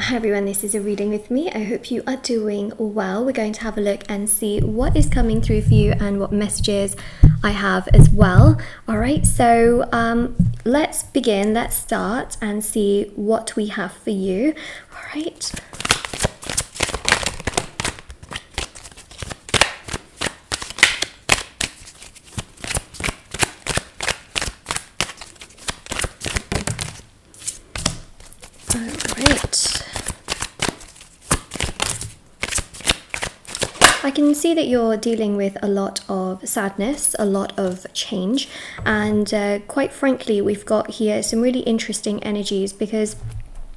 Hi everyone, this is a reading with me. I hope you are doing well. We're going to have a look and see what is coming through for you and what messages I have as well. All right, so let's begin. Let's start and see what we have for you. All right. I can see that you're dealing with a lot of sadness, a lot of change, and quite frankly, we've got here some really interesting energies, because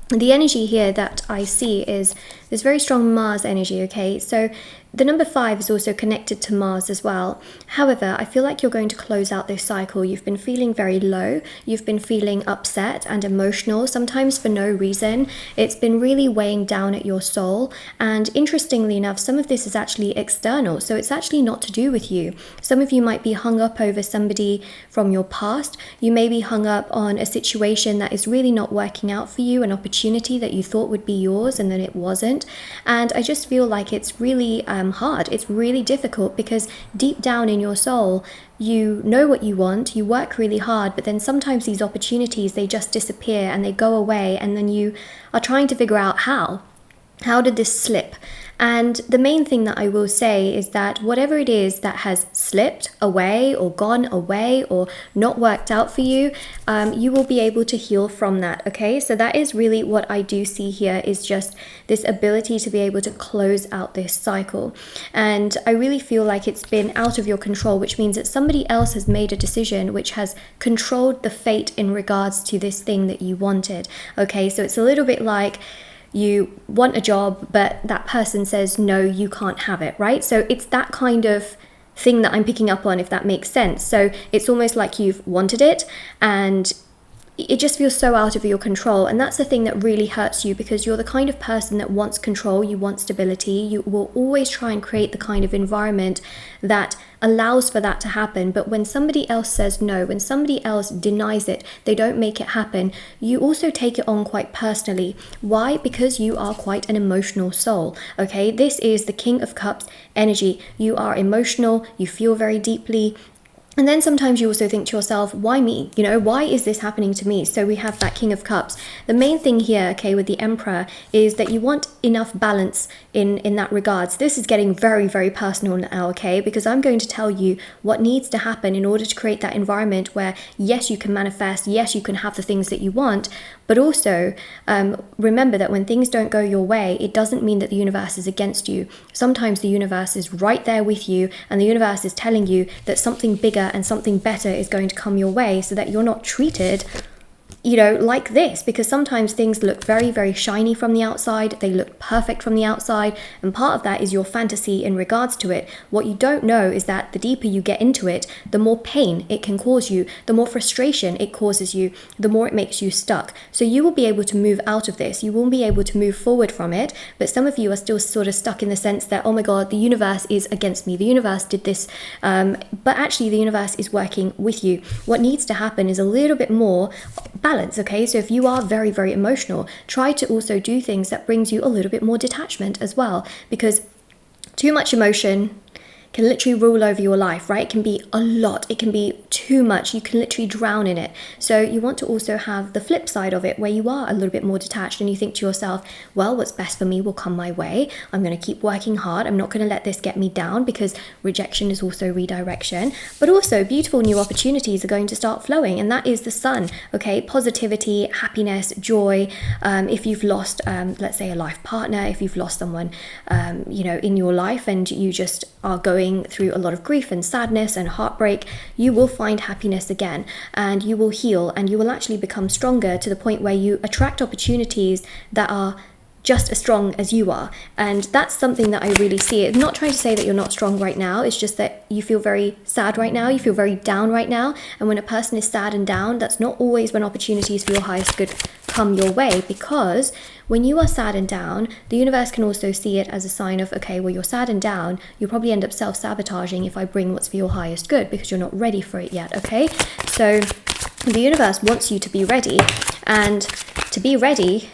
the energy here that I see is this very strong Mars energy, okay? So the number 5 is also connected to Mars as well. However, I feel like you're going to close out this cycle. You've been feeling very low. You've been feeling upset and emotional, sometimes for no reason. It's been really weighing down at your soul. And interestingly enough, some of this is actually external. So it's actually not to do with you. Some of you might be hung up over somebody from your past. You may be hung up on a situation that is really not working out for you, an opportunity that you thought would be yours and then it wasn't. And I just feel like it's really hard. It's really difficult, because deep down in your soul, you know what you want, you work really hard, but then sometimes these opportunities, they just disappear and they go away, and then you are trying to figure out how did this slip? And the main thing that I will say is that whatever it is that has slipped away or gone away or not worked out for you, you will be able to heal from that, okay? So that is really what I do see here, is just this ability to be able to close out this cycle. And I really feel like it's been out of your control, which means that somebody else has made a decision which has controlled the fate in regards to this thing that you wanted, okay? So it's a little bit like you want a job, but that person says, no, you can't have it, right? So it's that kind of thing that I'm picking up on, if that makes sense. So it's almost like you've wanted it and it just feels so out of your control. And that's the thing that really hurts you, because you're the kind of person that wants control, you want stability, you will always try and create the kind of environment that allows for that to happen. But when somebody else says no, when somebody else denies it, they don't make it happen, you also take it on quite personally. Why? Because you are quite an emotional soul, okay? This is the King of Cups energy. You are emotional, you feel very deeply. And then sometimes you also think to yourself, why me? You know, why is this happening to me? So we have that King of Cups. The main thing here, okay, with the Emperor is that you want enough balance in that regards. This is getting very, very personal now, okay, because I'm going to tell you what needs to happen in order to create that environment where, yes, you can manifest, yes, you can have the things that you want, but also remember that when things don't go your way, it doesn't mean that the universe is against you. Sometimes the universe is right there with you, and the universe is telling you that something bigger and something better is going to come your way, so that you're not treated, you know, like this. Because sometimes things look very, very shiny from the outside, they look perfect from the outside, and part of that is your fantasy in regards to it. What you don't know is that the deeper you get into it, the more pain it can cause you, the more frustration it causes you, the more it makes you stuck. So you will be able to move out of this, you won't be able to move forward from it, but some of you are still sort of stuck in the sense that, oh my god, the universe is against me, the universe did this, but actually the universe is working with you. What needs to happen is a little bit more balance, okay? So if you are very, very emotional, try to also do things that brings you a little bit more detachment as well, because too much emotion can literally rule over your life, right? It can be a lot, it can be too much, you can literally drown in it. So you want to also have the flip side of it, where you are a little bit more detached and you think to yourself, well, what's best for me will come my way. I'm going to keep working hard. I'm not going to let this get me down, because rejection is also redirection. But also beautiful new opportunities are going to start flowing, and that is the Sun, okay? Positivity, happiness, joy. If you've lost, let's say, a life partner, if you've lost someone, you know, in your life, and you just are going through a lot of grief and sadness and heartbreak, you will find happiness again, and you will heal, and you will actually become stronger to the point where you attract opportunities that are just as strong as you are. And that's something that I really see. I'm not trying to say that you're not strong right now, it's just that you feel very sad right now, you feel very down right now, and when a person is sad and down, that's not always when opportunities for your highest good come your way, because when you are sad and down, the universe can also see it as a sign of, okay, well, you're sad and down, you'll probably end up self-sabotaging if I bring what's for your highest good, because you're not ready for it yet, okay? So the universe wants you to be ready, and to be ready,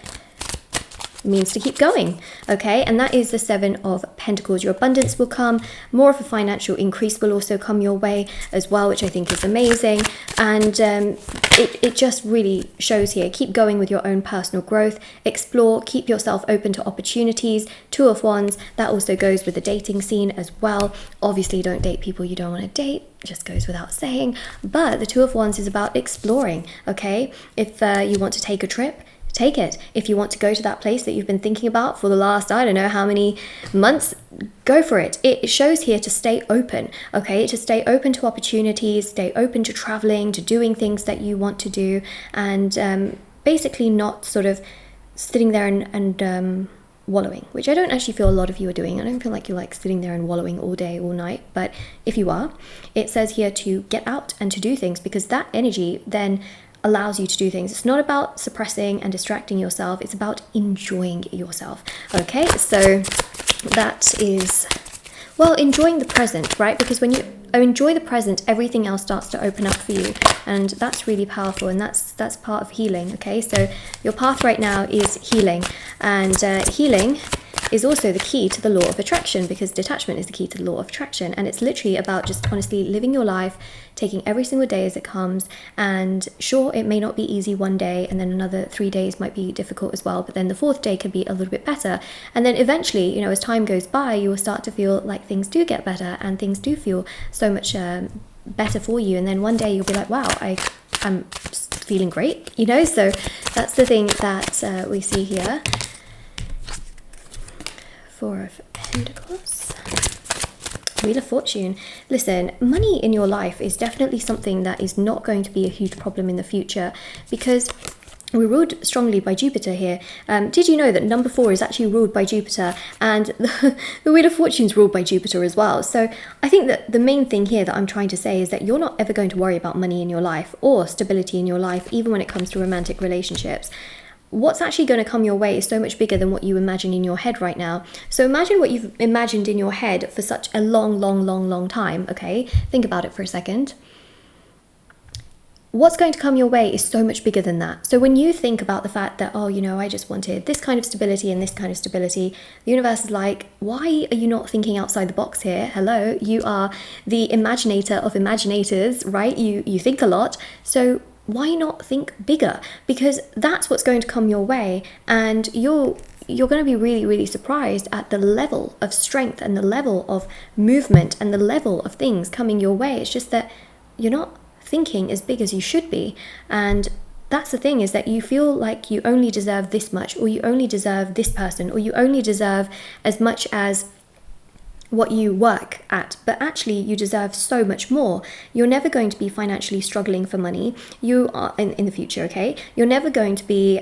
means to keep going, okay? And that is the Seven of Pentacles. Your abundance will come, more of a financial increase will also come your way as well, which I think is amazing. And it just really shows here, keep going with your own personal growth, explore, keep yourself open to opportunities. Two of Wands, that also goes with the dating scene as well. Obviously don't date people you don't want to date, just goes without saying, but the Two of Wands is about exploring, okay? If you want to take a trip, take it. If you want to go to that place that you've been thinking about for the last, I don't know how many months, go for it. It shows here to stay open, okay? To stay open to opportunities, stay open to traveling, to doing things that you want to do, and basically not sort of sitting there and wallowing, which I don't actually feel a lot of you are doing. I don't feel like you're like sitting there and wallowing all day, all night, but if you are, it says here to get out and to do things, because that energy then allows you to do things. It's not about suppressing and distracting yourself, it's about enjoying yourself, okay? So that is, well, enjoying the present, right? Because when you enjoy the present, everything else starts to open up for you, and that's really powerful, and that's part of healing, okay? So your path right now is healing, and healing is also the key to the law of attraction, because detachment is the key to the law of attraction, and it's literally about just honestly living your life, taking every single day as it comes. And sure, it may not be easy one day, and then another 3 days might be difficult as well, but then the fourth day could be a little bit better, and then eventually, you know, as time goes by, you will start to feel like things do get better and things do feel so much better for you, and then one day you'll be like, wow, I'm feeling great, you know? So that's the thing that we see here. Four of Pentacles, Wheel of Fortune. Listen, money in your life is definitely something that is not going to be a huge problem in the future, because we're ruled strongly by Jupiter here. Did you know that number 4 is actually ruled by Jupiter, and the Wheel of Fortune is ruled by Jupiter as well? So I think that the main thing here that I'm trying to say is that you're not ever going to worry about money in your life or stability in your life, even when it comes to romantic relationships. What's actually going to come your way is so much bigger than what you imagine in your head right now. So imagine what you've imagined in your head for such a long time, okay? Think about it for a second. What's going to come your way is so much bigger than that. So when you think about the fact that, oh, you know, I just wanted this kind of stability and this kind of stability, the universe is like, why are you not thinking outside the box here? Hello, you are the imaginator of imaginators, right? You think a lot. So why not think bigger? Because that's what's going to come your way, and you're going to be really surprised at the level of strength and the level of movement and the level of things coming your way. It's just that you're not thinking as big as you should be, and that's the thing, is that you feel like you only deserve this much, or you only deserve this person, or you only deserve as much as what you work at, but actually you deserve so much more. You're never going to be financially struggling for money. You are in the future, okay? You're never going to be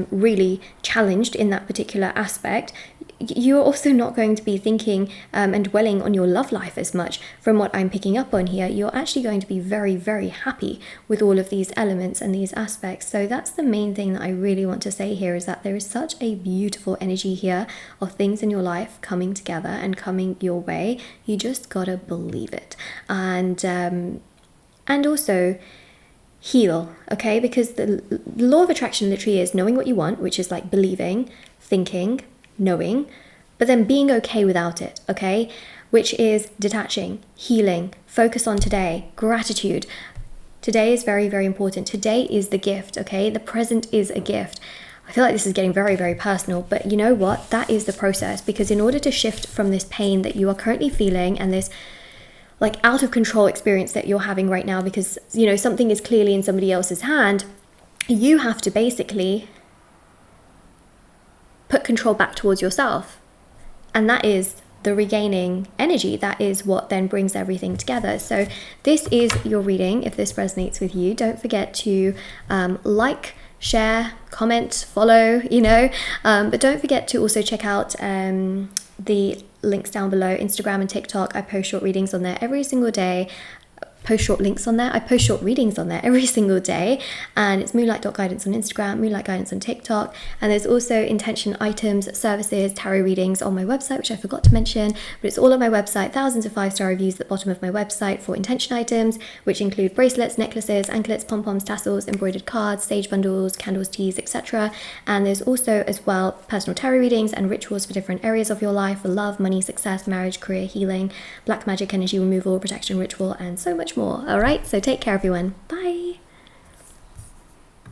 really challenged in that particular aspect. You're also not going to be thinking and dwelling on your love life as much. From what I'm picking up on here, you're actually going to be very happy with all of these elements and these aspects. So that's the main thing that I really want to say here, is that there is such a beautiful energy here of things in your life coming together and coming your way. You just gotta believe it, and also heal, okay? Because the law of attraction literally is knowing what you want, which is like believing, thinking, knowing, but then being okay without it, okay? Which is detaching, healing, focus on today, gratitude. Today is very important. Today is the gift, okay? The present is a gift. I feel like this is getting very personal, but you know what? That is the process, because in order to shift from this pain that you are currently feeling and this like out of control experience that you're having right now, because, you know, something is clearly in somebody else's hand, you have to basically put control back towards yourself. And that is the regaining energy. That is what then brings everything together. So this is your reading. If this resonates with you, don't forget to like, share, comment, follow, you know, but don't forget to also check out the links down below. Instagram and TikTok, I post short readings on there every single day. post short links on there. I post short readings on there every single day, and it's moonlight.guidance on Instagram, moonlight guidance on TikTok, and there's also intention items, services, tarot readings on my website, which I forgot to mention, but it's all on my website. Thousands of 5-star reviews at the bottom of my website for intention items, which include bracelets, necklaces, anklets, pom-poms, tassels, embroidered cards, sage bundles, candles, teas, etc. And there's also as well personal tarot readings and rituals for different areas of your life, for love, money, success, marriage, career, healing, black magic, energy removal, protection ritual, and so much more. All right, so take care, everyone. Bye.